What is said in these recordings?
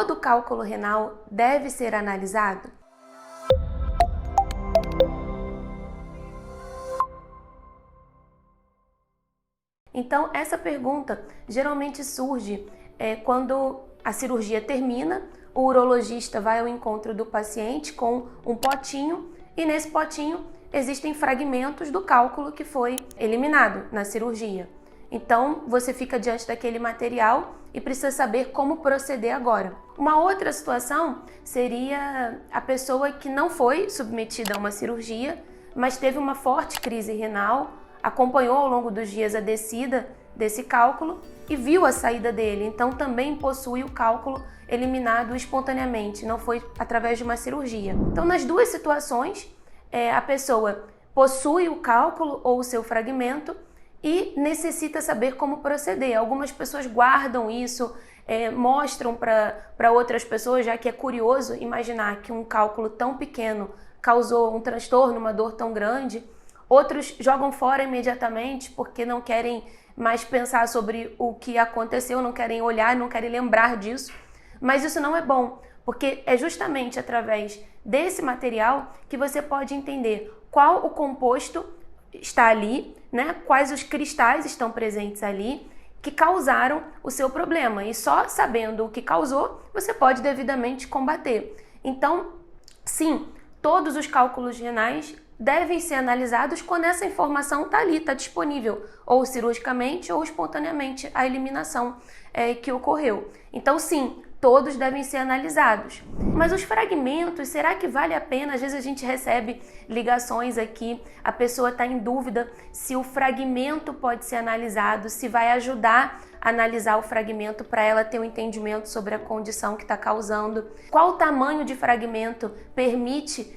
todo cálculo renal deve ser analisado? Então, essa pergunta geralmente surge quando a cirurgia termina, o urologista vai ao encontro do paciente com um potinho e nesse potinho existem fragmentos do cálculo que foi eliminado na cirurgia. Então, você fica diante daquele material e precisa saber como proceder agora. Uma outra situação seria a pessoa que não foi submetida a uma cirurgia, mas teve uma forte crise renal, acompanhou ao longo dos dias a descida desse cálculo e viu a saída dele, então também possui o cálculo eliminado espontaneamente, não foi através de uma cirurgia. Então, nas duas situações, a pessoa possui o cálculo ou o seu fragmento e necessita saber como proceder. Algumas pessoas guardam isso, mostram para outras pessoas, já que é curioso imaginar que um cálculo tão pequeno causou um transtorno, uma dor tão grande. Outros jogam fora imediatamente porque não querem mais pensar sobre o que aconteceu, não querem olhar, não querem lembrar disso. Mas isso não é bom, porque é justamente através desse material que você pode entender qual o composto está ali, né? Quais os cristais estão presentes ali que causaram o seu problema. E só sabendo o que causou, você pode devidamente combater. Então, sim, todos os cálculos renais devem ser analisados quando essa informação está ali, está disponível, ou cirurgicamente ou espontaneamente, a eliminação que ocorreu. Então, sim, todos devem ser analisados. Mas os fragmentos, será que vale a pena? Às vezes a gente recebe ligações aqui, a pessoa está em dúvida se o fragmento pode ser analisado, se vai ajudar a analisar o fragmento para ela ter um entendimento sobre a condição que está causando. Qual o tamanho de fragmento permite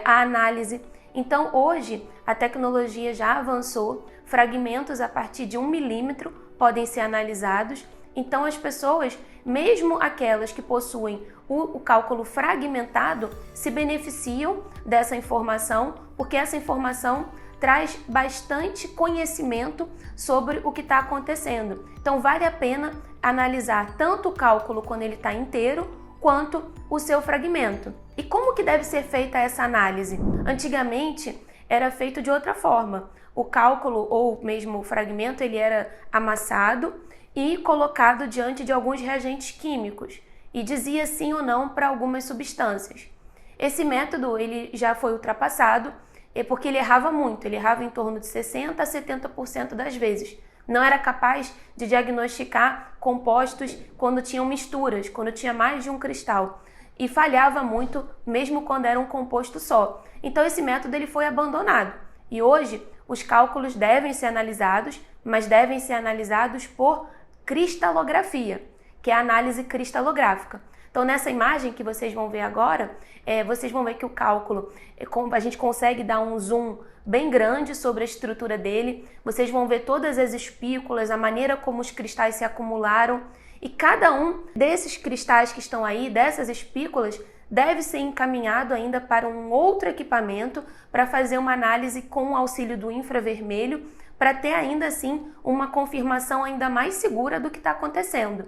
a análise? Então, hoje, a tecnologia já avançou, fragmentos a partir de 1 milímetro podem ser analisados. Então, as pessoas, mesmo aquelas que possuem o cálculo fragmentado, se beneficiam dessa informação, porque essa informação traz bastante conhecimento sobre o que está acontecendo. Então, vale a pena analisar tanto o cálculo quando ele está inteiro, quanto o seu fragmento. E como que deve ser feita essa análise? Antigamente era feito de outra forma. O cálculo ou mesmo o fragmento ele era amassado e colocado diante de alguns reagentes químicos e dizia sim ou não para algumas substâncias. Esse método ele já foi ultrapassado porque ele errava muito, ele errava em torno de 60% a 70% das vezes. Não era capaz de diagnosticar compostos quando tinham misturas, quando tinha mais de um cristal. E falhava muito, mesmo quando era um composto só. Então esse método ele foi abandonado. E hoje os cálculos devem ser analisados, mas devem ser analisados por cristalografia, que é a análise cristalográfica. Então nessa imagem que vocês vão ver agora, vocês vão ver que o cálculo, a gente consegue dar um zoom bem grande sobre a estrutura dele. Vocês vão ver todas as espículas, a maneira como os cristais se acumularam. E cada um desses cristais que estão aí, dessas espículas, deve ser encaminhado ainda para um outro equipamento para fazer uma análise com o auxílio do infravermelho, para ter ainda assim uma confirmação ainda mais segura do que está acontecendo.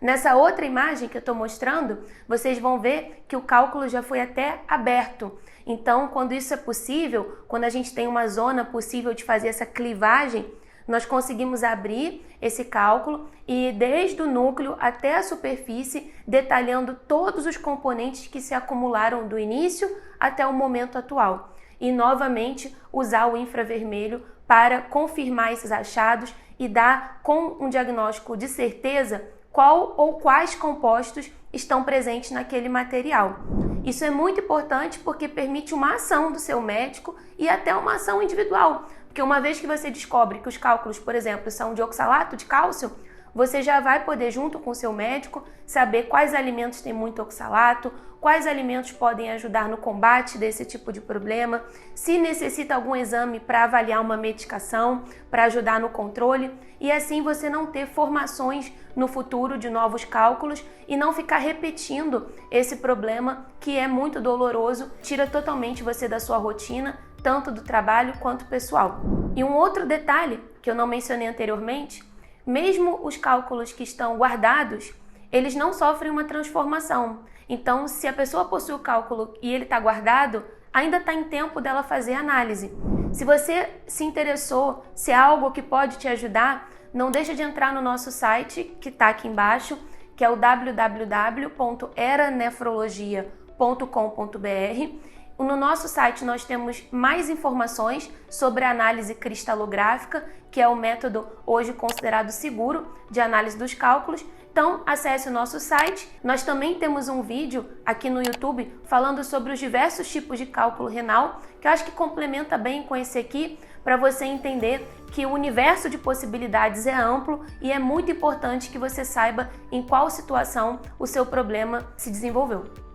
Nessa outra imagem que eu estou mostrando, vocês vão ver que o cálculo já foi até aberto. Então, quando isso é possível, quando a gente tem uma zona possível de fazer essa clivagem, nós conseguimos abrir esse cálculo e desde o núcleo até a superfície, detalhando todos os componentes que se acumularam do início até o momento atual. E novamente usar o infravermelho para confirmar esses achados e dar com um diagnóstico de certeza qual ou quais compostos estão presentes naquele material. Isso é muito importante porque permite uma ação do seu médico e até uma ação individual. Porque uma vez que você descobre que os cálculos, por exemplo, são de oxalato de cálcio, você já vai poder, junto com o seu médico, saber quais alimentos têm muito oxalato, quais alimentos podem ajudar no combate desse tipo de problema, se necessita algum exame para avaliar uma medicação, para ajudar no controle, e assim você não ter formações no futuro de novos cálculos e não ficar repetindo esse problema que é muito doloroso, tira totalmente você da sua rotina, tanto do trabalho quanto pessoal. E um outro detalhe que eu não mencionei anteriormente, mesmo os cálculos que estão guardados, eles não sofrem uma transformação. Então, se a pessoa possui o cálculo e ele está guardado, ainda está em tempo dela fazer a análise. Se você se interessou, se é algo que pode te ajudar, não deixa de entrar no nosso site, que está aqui embaixo, que é o www.eranefrologia.com.br. No nosso site nós temos mais informações sobre a análise cristalográfica, que é o método hoje considerado seguro de análise dos cálculos. Então, acesse o nosso site. Nós também temos um vídeo aqui no YouTube falando sobre os diversos tipos de cálculo renal, que eu acho que complementa bem com esse aqui, para você entender que o universo de possibilidades é amplo e é muito importante que você saiba em qual situação o seu problema se desenvolveu.